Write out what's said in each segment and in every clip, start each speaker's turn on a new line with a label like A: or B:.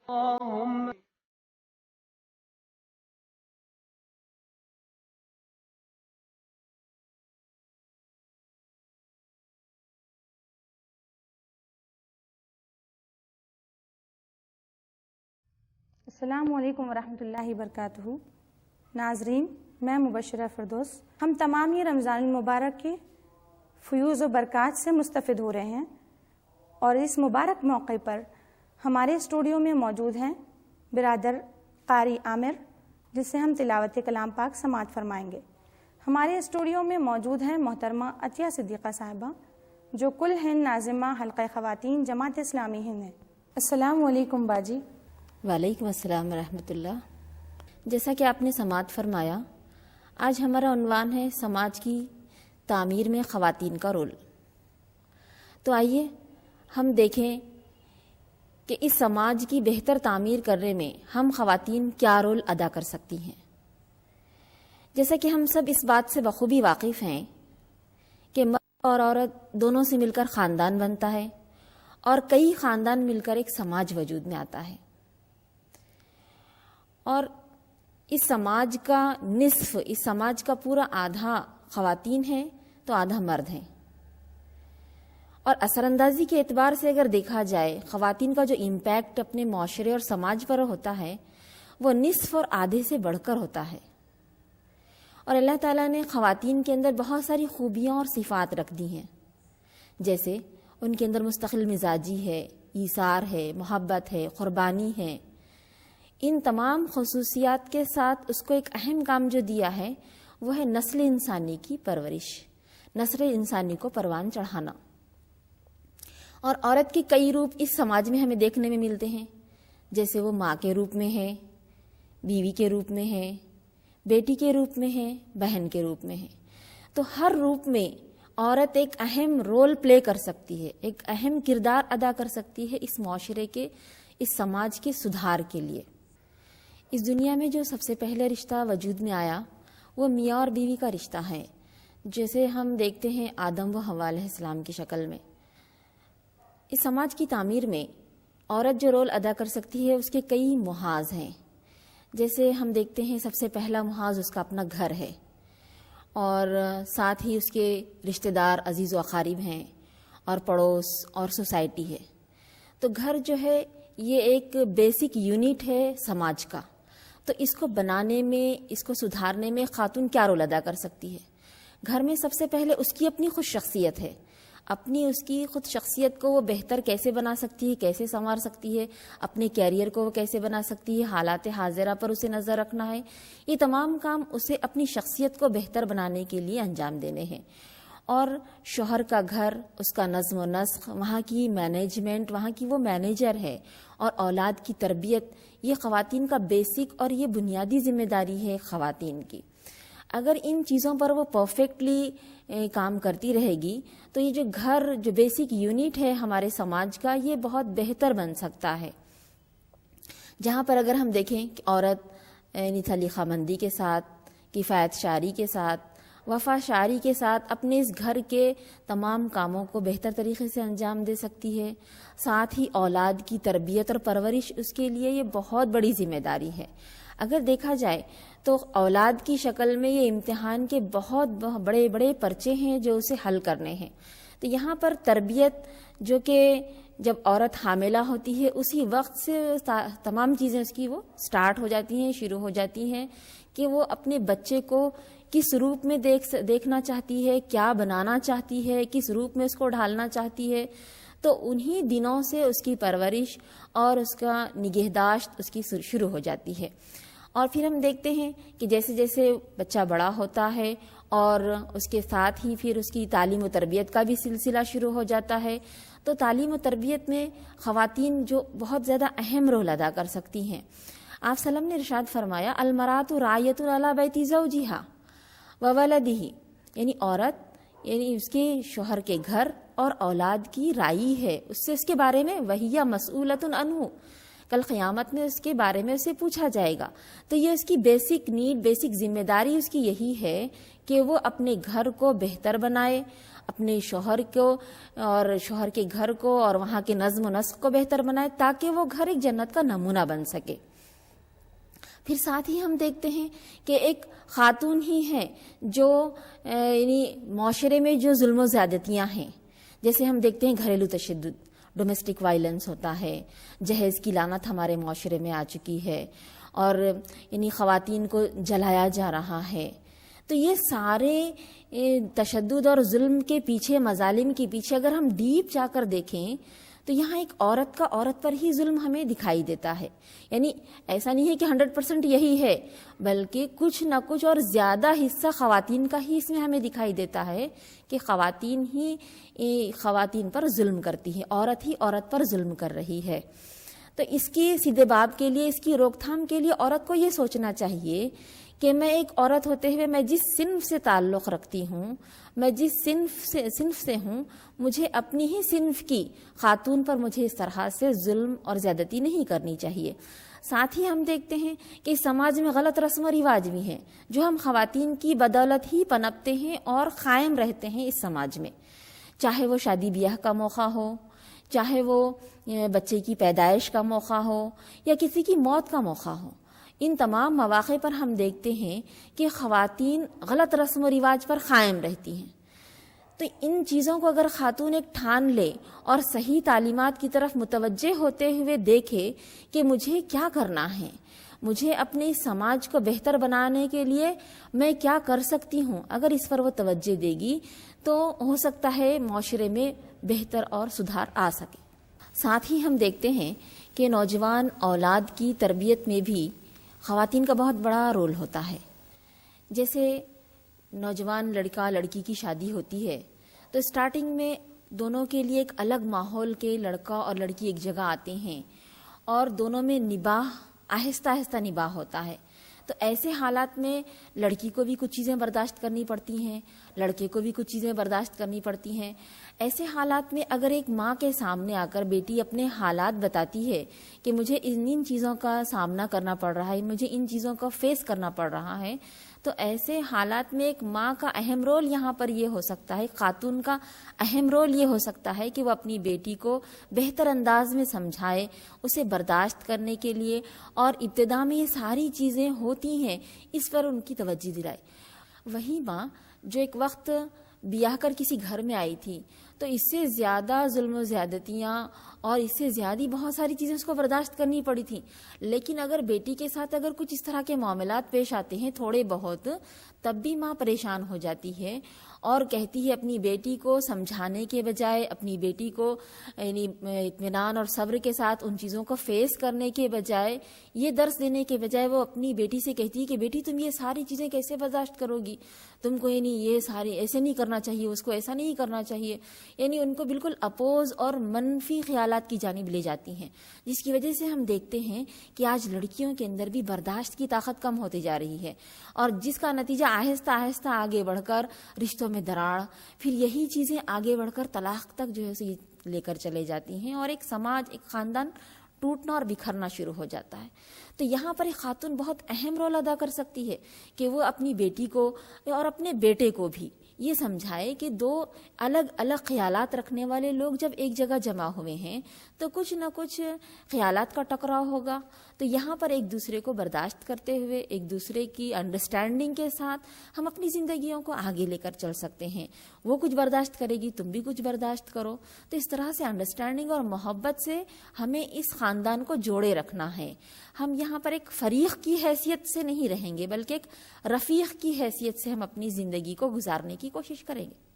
A: اللهم
B: السلام علیکم ورحمۃ اللہ وبرکاتہ۔ ناظرین، میں مبشرہ فردوس، ہم تمام یہ رمضان المبارک کے فیوز و برکات سے مستفید ہو رہے ہیں، اور اس مبارک موقع پر ہمارے اسٹوڈیو میں موجود ہیں برادر قاری عامر، جس سے ہم تلاوت کلام پاک سماعت فرمائیں گے۔ ہمارے اسٹوڈیو میں موجود ہیں محترمہ عطیہ صدیقہ صاحبہ، جو کل ہند ناظمہ حلقہ خواتین جماعت اسلامی ہند ہیں۔ السلام علیکم باجی۔
C: وعلیکم السلام ورحمۃ اللہ۔ جیسا کہ آپ نے سماعت فرمایا، آج ہمارا عنوان ہے سماج کی تعمیر میں خواتین کا رول۔ تو آئیے ہم دیکھیں کہ اس سماج کی بہتر تعمیر کرنے میں ہم خواتین کیا رول ادا کر سکتی ہیں۔ جیسا کہ ہم سب اس بات سے بخوبی واقف ہیں کہ مرد اور عورت دونوں سے مل کر خاندان بنتا ہے، اور کئی خاندان مل کر ایک سماج وجود میں آتا ہے، اور اس سماج کا نصف، اس سماج کا پورا آدھا خواتین ہیں تو آدھا مرد ہیں۔ اور اثر اندازی کے اعتبار سے اگر دیکھا جائے، خواتین کا جو امپیکٹ اپنے معاشرے اور سماج پر ہوتا ہے وہ نصف اور آدھے سے بڑھ کر ہوتا ہے۔ اور اللہ تعالیٰ نے خواتین کے اندر بہت ساری خوبیاں اور صفات رکھ دی ہیں، جیسے ان کے اندر مستقل مزاجی ہے، ایثار ہے، محبت ہے، قربانی ہے۔ ان تمام خصوصیات کے ساتھ اس کو ایک اہم کام جو دیا ہے وہ ہے نسل انسانی کی پرورش، نسل انسانی کو پروان چڑھانا۔ اور عورت کے کئی روپ اس سماج میں ہمیں دیکھنے میں ملتے ہیں، جیسے وہ ماں کے روپ میں ہے، بیوی کے روپ میں ہے، بیٹی کے روپ میں ہے، بہن کے روپ میں ہے۔ تو ہر روپ میں عورت ایک اہم رول پلے کر سکتی ہے، ایک اہم کردار ادا کر سکتی ہے اس معاشرے کے، اس سماج کے سدھار کے لیے۔ اس دنیا میں جو سب سے پہلے رشتہ وجود میں آیا وہ میاں اور بیوی کا رشتہ ہے، جیسے ہم دیکھتے ہیں آدم و حوا علیہ السلام کی شکل میں۔ اس سماج کی تعمیر میں عورت جو رول ادا کر سکتی ہے اس کے کئی محاذ ہیں، جیسے ہم دیکھتے ہیں سب سے پہلا محاذ اس کا اپنا گھر ہے، اور ساتھ ہی اس کے رشتہ دار عزیز و اقارب ہیں، اور پڑوس اور سوسائٹی ہے۔ تو گھر جو ہے یہ ایک بیسک یونٹ ہے سماج کا۔ تو اس کو بنانے میں، اس کو سدھارنے میں خاتون کیا رول ادا کر سکتی ہے؟ گھر میں سب سے پہلے اس کی اپنی خود شخصیت ہے، اپنی اس کی خود شخصیت کو وہ بہتر کیسے بنا سکتی ہے، کیسے سنوار سکتی ہے، اپنے کیریئر کو وہ کیسے بنا سکتی ہے، حالات حاضرہ پر اسے نظر رکھنا ہے۔ یہ تمام کام اسے اپنی شخصیت کو بہتر بنانے کے لیے انجام دینے ہیں۔ اور شوہر کا گھر، اس کا نظم و نسق، وہاں کی مینجمنٹ، وہاں کی وہ مینیجر ہے، اور اولاد کی تربیت، یہ خواتین کا بیسک اور یہ بنیادی ذمہ داری ہے خواتین کی۔ اگر ان چیزوں پر وہ پرفیکٹلی کام کرتی رہے گی تو یہ جو گھر، جو بیسک یونٹ ہے ہمارے سماج کا، یہ بہت بہتر بن سکتا ہے۔ جہاں پر اگر ہم دیکھیں کہ عورت سلیقہ مندی کے ساتھ، کفایت شعری کے ساتھ، وفا شعری کے ساتھ اپنے اس گھر کے تمام کاموں کو بہتر طریقے سے انجام دے سکتی ہے، ساتھ ہی اولاد کی تربیت اور پرورش اس کے لیے یہ بہت بڑی ذمہ داری ہے۔ اگر دیکھا جائے تو اولاد کی شکل میں یہ امتحان کے بہت بڑے بڑے پرچے ہیں جو اسے حل کرنے ہیں۔ تو یہاں پر تربیت، جو کہ جب عورت حاملہ ہوتی ہے اسی وقت سے تمام چیزیں اس کی وہ سٹارٹ ہو جاتی ہیں، شروع ہو جاتی ہیں، کہ وہ اپنے بچے کو کس روپ میں دیکھنا چاہتی ہے، کیا بنانا چاہتی ہے، کس روپ میں اس کو ڈھالنا چاہتی ہے۔ تو انہی دنوں سے اس کی پرورش اور اس کا نگہداشت اس کی شروع ہو جاتی ہے۔ اور پھر ہم دیکھتے ہیں کہ جیسے جیسے بچہ بڑا ہوتا ہے اور اس کے ساتھ ہی پھر اس کی تعلیم و تربیت کا بھی سلسلہ شروع ہو جاتا ہے۔ تو تعلیم و تربیت میں خواتین جو بہت زیادہ اہم رول ادا کر سکتی ہیں۔ آپ صلی اللہ علیہ وسلم نے ارشاد فرمایا، المرأۃ راعیۃ علی بیت زوجہا وولدہ، یعنی عورت یعنی اس کے شوہر کے گھر اور اولاد کی رائی ہے، اس سے اس کے بارے میں وہی مسئولۃ عنہ، کل قیامت میں اس کے بارے میں اسے پوچھا جائے گا۔ تو یہ اس کی بیسک نیڈ، بیسک ذمہ داری اس کی یہی ہے کہ وہ اپنے گھر کو بہتر بنائے، اپنے شوہر کو اور شوہر کے گھر کو اور وہاں کے نظم و نسق کو بہتر بنائے تاکہ وہ گھر ایک جنت کا نمونہ بن سکے۔ پھر ساتھ ہی ہم دیکھتے ہیں کہ ایک خاتون ہی ہے جو یعنی معاشرے میں جو ظلم و زیادتیاں ہیں، جیسے ہم دیکھتے ہیں گھریلو تشدد، ڈومیسٹک وائلنس ہوتا ہے، جہیز کی لعنت ہمارے معاشرے میں آ چکی ہے، اور یعنی خواتین کو جلایا جا رہا ہے۔ تو یہ سارے تشدد اور ظلم کے پیچھے، مظالم کے پیچھے اگر ہم ڈیپ جا کر دیکھیں تو یہاں ایک عورت کا عورت پر ہی ظلم ہمیں دکھائی دیتا ہے۔ یعنی ایسا نہیں ہے کہ 100% یہی ہے، بلکہ کچھ نہ کچھ اور زیادہ حصہ خواتین کا ہی اس میں ہمیں دکھائی دیتا ہے کہ خواتین ہی خواتین پر ظلم کرتی ہے، عورت ہی عورت پر ظلم کر رہی ہے۔ تو اس کی سیدھے باب کے لیے، اس کی روک تھام کے لیے عورت کو یہ سوچنا چاہیے کہ میں ایک عورت ہوتے ہوئے میں جس صنف سے تعلق رکھتی ہوں، میں جس صنف سے ہوں، مجھے اپنی ہی صنف کی خاتون پر مجھے اس طرح سے ظلم اور زیادتی نہیں کرنی چاہیے۔ ساتھ ہی ہم دیکھتے ہیں کہ سماج میں غلط رسم و رواج بھی ہیں جو ہم خواتین کی بدولت ہی پنپتے ہیں اور قائم رہتے ہیں اس سماج میں، چاہے وہ شادی بیاہ کا موقع ہو، چاہے وہ بچے کی پیدائش کا موقع ہو یا کسی کی موت کا موقع ہو۔ ان تمام مواقع پر ہم دیکھتے ہیں کہ خواتین غلط رسم و رواج پر قائم رہتی ہیں۔ تو ان چیزوں کو اگر خاتون ایک ٹھان لے اور صحیح تعلیمات کی طرف متوجہ ہوتے ہوئے دیکھے کہ مجھے کیا کرنا ہے، مجھے اپنے سماج کو بہتر بنانے کے لیے میں کیا کر سکتی ہوں، اگر اس پر وہ توجہ دے گی تو ہو سکتا ہے معاشرے میں بہتر اور سدھار آ سکے۔ ساتھ ہی ہم دیکھتے ہیں کہ نوجوان اولاد کی تربیت میں بھی خواتین کا بہت بڑا رول ہوتا ہے۔ جیسے نوجوان لڑکا لڑکی کی شادی ہوتی ہے تو اسٹارٹنگ میں دونوں کے لیے ایک الگ ماحول کے لڑکا اور لڑکی ایک جگہ آتے ہیں اور دونوں میں نباہ آہستہ آہستہ نباہ ہوتا ہے۔ تو ایسے حالات میں لڑکی کو بھی کچھ چیزیں برداشت کرنی پڑتی ہیں، لڑکے کو بھی کچھ چیزیں برداشت کرنی پڑتی ہیں۔ ایسے حالات میں اگر ایک ماں کے سامنے آ کر بیٹی اپنے حالات بتاتی ہے کہ مجھے ان چیزوں کا سامنا کرنا پڑ رہا ہے، مجھے ان چیزوں کا فیس کرنا پڑ رہا ہے، تو ایسے حالات میں ایک ماں کا اہم رول یہاں پر یہ ہو سکتا ہے، خاتون کا اہم رول یہ ہو سکتا ہے کہ وہ اپنی بیٹی کو بہتر انداز میں سمجھائے، اسے برداشت کرنے کے لیے، اور ابتدا میں یہ ساری چیزیں ہوتی ہیں اس پر ان کی توجہ دلائے۔ وہی ماں جو ایک وقت بیاہ کر کسی گھر میں آئی تھی تو اس سے زیادہ ظلم و زیادتیاں اور اس سے زیادہ بہت ساری چیزیں اس کو برداشت کرنی پڑی تھی، لیکن اگر بیٹی کے ساتھ اگر کچھ اس طرح کے معاملات پیش آتے ہیں تھوڑے بہت، تب بھی ماں پریشان ہو جاتی ہے اور کہتی ہے اپنی بیٹی کو سمجھانے کے بجائے، اپنی بیٹی کو یعنی اطمینان اور صبر کے ساتھ ان چیزوں کو فیس کرنے کے بجائے، یہ درس دینے کے بجائے وہ اپنی بیٹی سے کہتی ہے کہ بیٹی تم یہ ساری چیزیں کیسے برداشت کرو گی، تم کو یعنی یہ ساری ایسے نہیں کرنا چاہیے، اس کو ایسا نہیں کرنا چاہیے، یعنی ان کو بالکل اپوز اور منفی خیالات کی جانب لے جاتی ہیں، جس کی وجہ سے ہم دیکھتے ہیں کہ آج لڑکیوں کے اندر بھی برداشت کی طاقت کم ہوتی جا رہی ہے، اور جس کا نتیجہ آہستہ آہستہ آگے بڑھ کر رشتوں میں دراڑ، پھر یہی چیزیں آگے بڑھ کر طلاق تک جو ہے لے کر چلے جاتی ہیں، اور ایک سماج، ایک خاندان ٹوٹنا اور بکھرنا شروع ہو جاتا ہے۔ تو یہاں پر ایک خاتون بہت اہم رول ادا کر سکتی ہے کہ وہ اپنی بیٹی کو اور اپنے بیٹے کو بھی یہ سمجھائے کہ دو الگ الگ خیالات رکھنے والے لوگ جب ایک جگہ جمع ہوئے ہیں تو کچھ نہ کچھ خیالات کا ٹکراؤ ہوگا، تو یہاں پر ایک دوسرے کو برداشت کرتے ہوئے، ایک دوسرے کی انڈرسٹینڈنگ کے ساتھ ہم اپنی زندگیوں کو آگے لے کر چل سکتے ہیں۔ وہ کچھ برداشت کرے گی، تم بھی کچھ برداشت کرو، تو اس طرح سے انڈرسٹینڈنگ اور محبت سے ہمیں اس خاندان کو جوڑے رکھنا ہے۔ ہم یہاں پر ایک فریق کی حیثیت سے نہیں رہیں گے، بلکہ ایک رفیق کی حیثیت سے ہم اپنی زندگی کو گزارنے کی کوشش کریں گے۔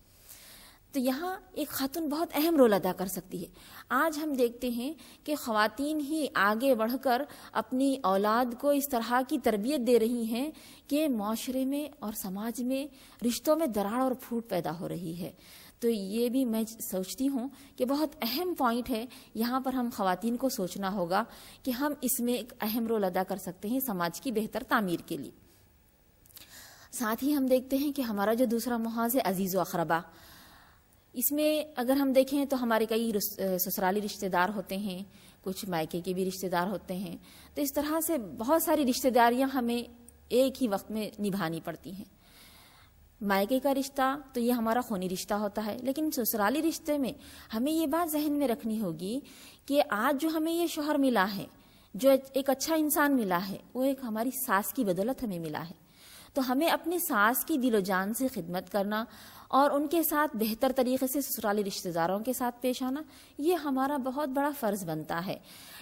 C: تو یہاں ایک خاتون بہت اہم رول ادا کر سکتی ہے۔ آج ہم دیکھتے ہیں کہ خواتین ہی آگے بڑھ کر اپنی اولاد کو اس طرح کی تربیت دے رہی ہیں کہ معاشرے میں اور سماج میں رشتوں میں دراڑ اور پھوٹ پیدا ہو رہی ہے۔ تو یہ بھی میں سوچتی ہوں کہ بہت اہم پوائنٹ ہے، یہاں پر ہم خواتین کو سوچنا ہوگا کہ ہم اس میں ایک اہم رول ادا کر سکتے ہیں سماج کی بہتر تعمیر کے لیے۔ ساتھ ہی ہم دیکھتے ہیں کہ ہمارا جو دوسرا محاذ ہے عزیز و اقربا، اس میں اگر ہم دیکھیں تو ہمارے کئی سسرالی رشتہ دار ہوتے ہیں، کچھ مائکے کے بھی رشتہ دار ہوتے ہیں، تو اس طرح سے بہت ساری رشتہ داریاں ہمیں ایک ہی وقت میں نبھانی پڑتی ہیں۔ مائکے کا رشتہ تو یہ ہمارا خونی رشتہ ہوتا ہے، لیکن سسرالی رشتے میں ہمیں یہ بات ذہن میں رکھنی ہوگی کہ آج جو ہمیں یہ شوہر ملا ہے، جو ایک اچھا انسان ملا ہے، وہ ایک ہماری ساس کی بدولت ہمیں ملا ہے. تو ہمیں اپنی ساس کی دل و جان سے خدمت کرنا اور ان کے ساتھ بہتر طریقے سے سسرالی رشتہ داروں کے ساتھ پیش آنا، یہ ہمارا بہت بڑا فرض بنتا ہے.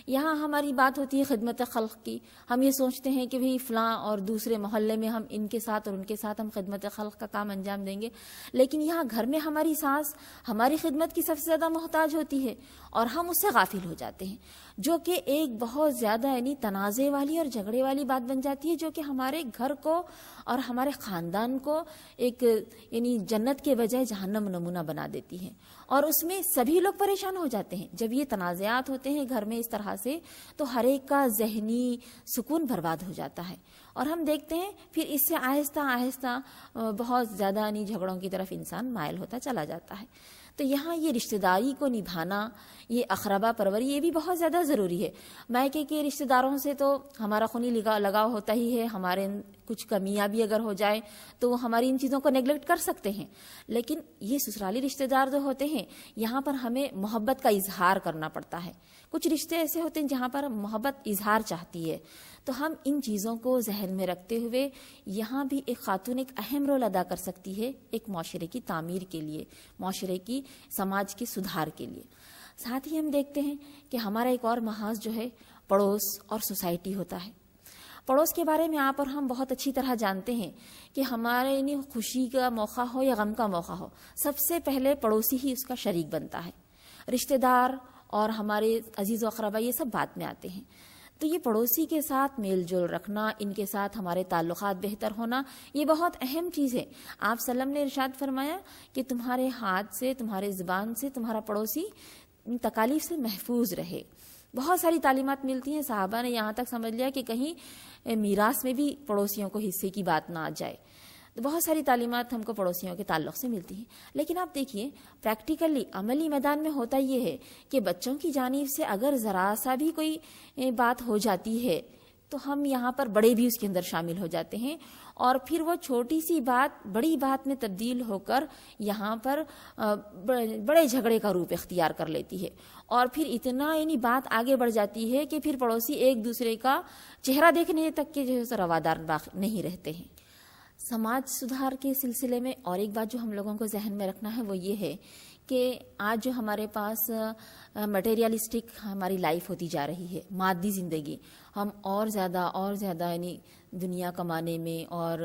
C: یہاں ہماری بات ہوتی ہے خدمت خلق کی. ہم یہ سوچتے ہیں کہ بھئی فلاں اور دوسرے محلے میں ہم ان کے ساتھ اور ان کے ساتھ ہم خدمت خلق کا کام انجام دیں گے، لیکن یہاں گھر میں ہماری ساس ہماری خدمت کی سب سے زیادہ محتاج ہوتی ہے اور ہم اس سے غافل ہو جاتے ہیں، جو کہ ایک بہت زیادہ یعنی تنازع والی اور جھگڑے والی بات بن جاتی ہے، جو کہ ہمارے گھر کو اور ہمارے خاندان کو ایک یعنی جنت کے بجائے جہنم نمونہ بنا دیتی ہے، اور اس میں سبھی لوگ پریشان ہو جاتے ہیں. جب یہ تنازعات ہوتے ہیں گھر میں اس طرح سے تو ہر ایک کا ذہنی سکون برباد ہو جاتا ہے، اور ہم دیکھتے ہیں پھر اس سے آہستہ آہستہ بہت زیادہ یعنی جھگڑوں کی طرف انسان مائل ہوتا چلا جاتا ہے. تو یہاں یہ رشتہ داری کو نبھانا، یہ اقربا پروری، یہ بھی بہت زیادہ ضروری ہے. مائکے کے رشتہ داروں سے تو ہمارا خونی لگاؤ ہوتا ہی ہے، ہمارے کچھ کمیاں بھی اگر ہو جائے تو وہ ہماری ان چیزوں کو نیگلیکٹ کر سکتے ہیں، لیکن یہ سسرالی رشتہ دار جو ہوتے ہیں یہاں پر ہمیں محبت کا اظہار کرنا پڑتا ہے. کچھ رشتے ایسے ہوتے ہیں جہاں پر محبت اظہار چاہتی ہے، تو ہم ان چیزوں کو ذہن میں رکھتے ہوئے یہاں بھی ایک خاتون ایک اہم رول ادا کر سکتی ہے ایک معاشرے کی تعمیر کے لیے، معاشرے کی سماج کے سدھار کے لیے. ساتھ ہی ہم دیکھتے ہیں کہ ہمارا ایک اور محاذ جو ہے پڑوس اور سوسائٹی ہوتا ہے. پڑوس کے بارے میں آپ اور ہم بہت اچھی طرح جانتے ہیں کہ ہمارے یعنی خوشی کا موقع ہو یا غم کا موقع ہو، سب سے پہلے پڑوسی ہی اس کا شریک بنتا ہے. رشتہ دار اور ہمارے عزیز و اقربا یہ سب بعد میں آتے ہیں. تو یہ پڑوسی کے ساتھ میل جول رکھنا، ان کے ساتھ ہمارے تعلقات بہتر ہونا، یہ بہت اہم چیز ہے. آپ صلی اللہ علیہ وسلم نے ارشاد فرمایا کہ تمہارے ہاتھ سے، تمہارے زبان سے تمہارا پڑوسی تکالیف سے محفوظ رہے. بہت ساری تعلیمات ملتی ہیں. صحابہ نے یہاں تک سمجھ لیا کہ کہیں میراث میں بھی پڑوسیوں کو حصے کی بات نہ آ جائے. تو بہت ساری تعلیمات ہم کو پڑوسیوں کے تعلق سے ملتی ہیں. لیکن آپ دیکھیے پریکٹیکلی عملی میدان میں ہوتا یہ ہے کہ بچوں کی جانب سے اگر ذرا سا بھی کوئی بات ہو جاتی ہے تو ہم یہاں پر بڑے بھی اس کے اندر شامل ہو جاتے ہیں، اور پھر وہ چھوٹی سی بات بڑی بات میں تبدیل ہو کر یہاں پر بڑے جھگڑے کا روپ اختیار کر لیتی ہے، اور پھر اتنا یعنی بات آگے بڑھ جاتی ہے کہ پھر پڑوسی ایک دوسرے کا چہرہ دیکھنے تک کے جو ہے روادار نہیں رہتے ہیں. سماج سدھار کے سلسلے میں اور ایک بات جو ہم لوگوں کو ذہن میں رکھنا ہے وہ یہ ہے کہ آج جو ہمارے پاس مٹیریلسٹک ہماری لائف ہوتی جا رہی ہے، مادی زندگی، ہم اور زیادہ یعنی دنیا کمانے میں اور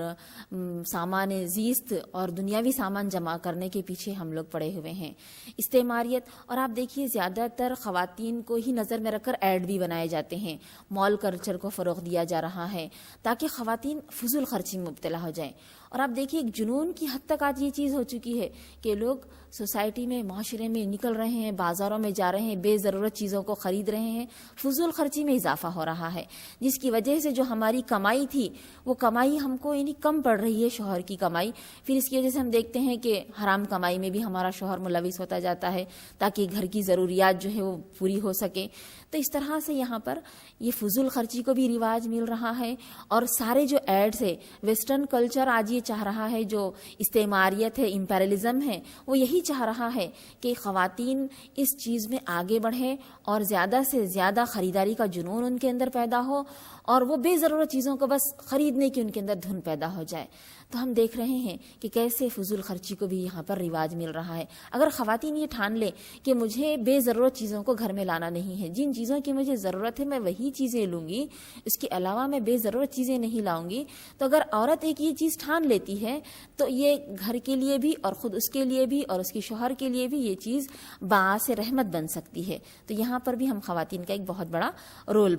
C: سامان زیست اور دنیاوی سامان جمع کرنے کے پیچھے ہم لوگ پڑے ہوئے ہیں. استعماریت، اور آپ دیکھیے زیادہ تر خواتین کو ہی نظر میں رکھ کر ایڈ بھی بنائے جاتے ہیں. مال کلچر کو فروغ دیا جا رہا ہے تاکہ خواتین فضول خرچی میں مبتلا ہو جائیں. اور آپ دیکھیے ایک جنون کی حد تک آج یہ چیز ہو چکی ہے کہ لوگ سوسائٹی میں، معاشرے میں نکل رہے ہیں، بازاروں میں جا رہے ہیں، بے ضرورت چیزوں کو خرید رہے ہیں، فضول خرچی میں اضافہ ہو رہا ہے، جس کی وجہ سے جو ہماری کمائی تھی وہ کمائی ہم کو یعنی کم پڑ رہی ہے، شوہر کی کمائی. پھر اس کی وجہ سے ہم دیکھتے ہیں کہ حرام کمائی میں بھی ہمارا شوہر ملوث ہوتا جاتا ہے تاکہ گھر کی ضروریات جو ہے وہ پوری ہو سکے. تو اس طرح سے یہاں پر یہ فضول خرچی کو بھی رواج مل رہا ہے، اور سارے جو ایڈز ہے، ویسٹرن کلچر آج یہ چاہ رہا ہے، جو استعماریت ہے، امپیرلزم ہے، وہ یہی چاہ رہا ہے کہ خواتین اس چیز میں آگے بڑھیں اور زیادہ سے زیادہ خریداری کا جنون ان کے اندر پیدا ہو، اور وہ بے ضرورت چیزوں کو بس خریدنے کی ان کے اندر دھن پیدا ہو جائے. تو ہم دیکھ رہے ہیں کہ کیسے فضول خرچی کو بھی یہاں پر رواج مل رہا ہے. اگر خواتین یہ ٹھان لے کہ مجھے بے ضرورت چیزوں کو گھر میں لانا نہیں ہے، جن چیزوں کی مجھے ضرورت ہے میں وہی چیزیں لوں گی، اس کے علاوہ میں بے ضرورت چیزیں نہیں لاؤں گی، تو اگر عورت ایک یہ چیز ٹھان لیتی ہے تو یہ گھر کے لیے بھی اور خود اس کے لیے بھی اور اس کے شوہر کے لیے بھی یہ چیز باعث رحمت بن سکتی ہے. تو یہاں پر بھی ہم خواتین کا ایک بہت بڑا رول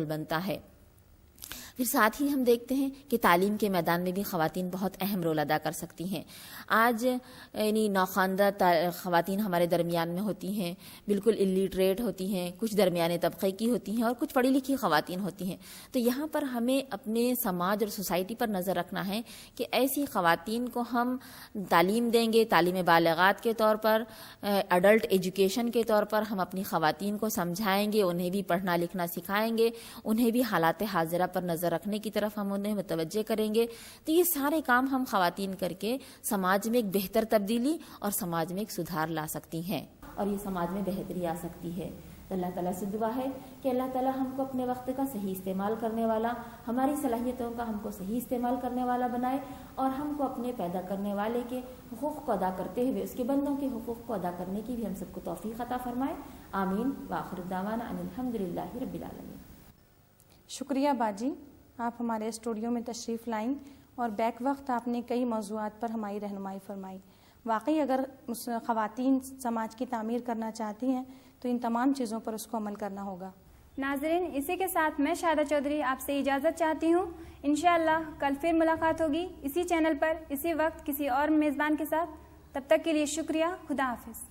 C: بنتا ہے. پھر ساتھ ہی ہم دیکھتے ہیں کہ تعلیم کے میدان میں بھی خواتین بہت اہم رول ادا کر سکتی ہیں. آج یعنی نوخواندہ خواتین ہمارے درمیان میں ہوتی ہیں، بالکل اللیٹریٹ ہوتی ہیں، کچھ درمیانے طبقے کی ہوتی ہیں اور کچھ پڑھی لکھی خواتین ہوتی ہیں. تو یہاں پر ہمیں اپنے سماج اور سوسائٹی پر نظر رکھنا ہے کہ ایسی خواتین کو ہم تعلیم دیں گے، تعلیم بالغات کے طور پر، ایڈلٹ ایجوکیشن کے طور پر ہم اپنی خواتین کو سمجھائیں گے، انہیں بھی پڑھنا لکھنا سکھائیں گے، انہیں بھی حالات حاضرہ پر نظر نظر رکھنے کی طرف ہم انہیں متوجہ کریں گے، تو یہ سارے کام ہم خواتین کر کے سماج میں ایک بہتر تبدیلی اور سماج میں ایک سدھار لا سکتی ہیں، اور یہ سماج میں بہتری آ سکتی ہے۔ اللہ تعالیٰ سے دعا ہے کہ اللہ تعالیٰ ہم کو اپنے وقت کا صحیح استعمال کرنے والا، ہماری صلاحیتوں کا ہم کو صحیح استعمال کرنے والا بنائے، اور ہم کو اپنے پیدا کرنے والے کے حقوق کو ادا کرتے ہوئے اس کے بندوں کے حقوق کو ادا کرنے کی بھی ہم سب کو توفیق عطا فرمائے۔ آمین۔ وآخر دعوانا ان الحمدللہ رب العالمین۔
B: شکریہ باجی، آپ ہمارے اسٹوڈیو میں تشریف لائیں اور بیک وقت آپ نے کئی موضوعات پر ہماری رہنمائی فرمائی۔ واقعی اگر خواتین سماج کی تعمیر کرنا چاہتی ہیں تو ان تمام چیزوں پر اس کو عمل کرنا ہوگا۔
A: ناظرین، اسی کے ساتھ میں شادہ چودھری آپ سے اجازت چاہتی ہوں۔ انشاءاللہ کل پھر ملاقات ہوگی اسی چینل پر، اسی وقت، کسی اور میزبان کے ساتھ۔ تب تک کے لیے شکریہ۔ خدا حافظ۔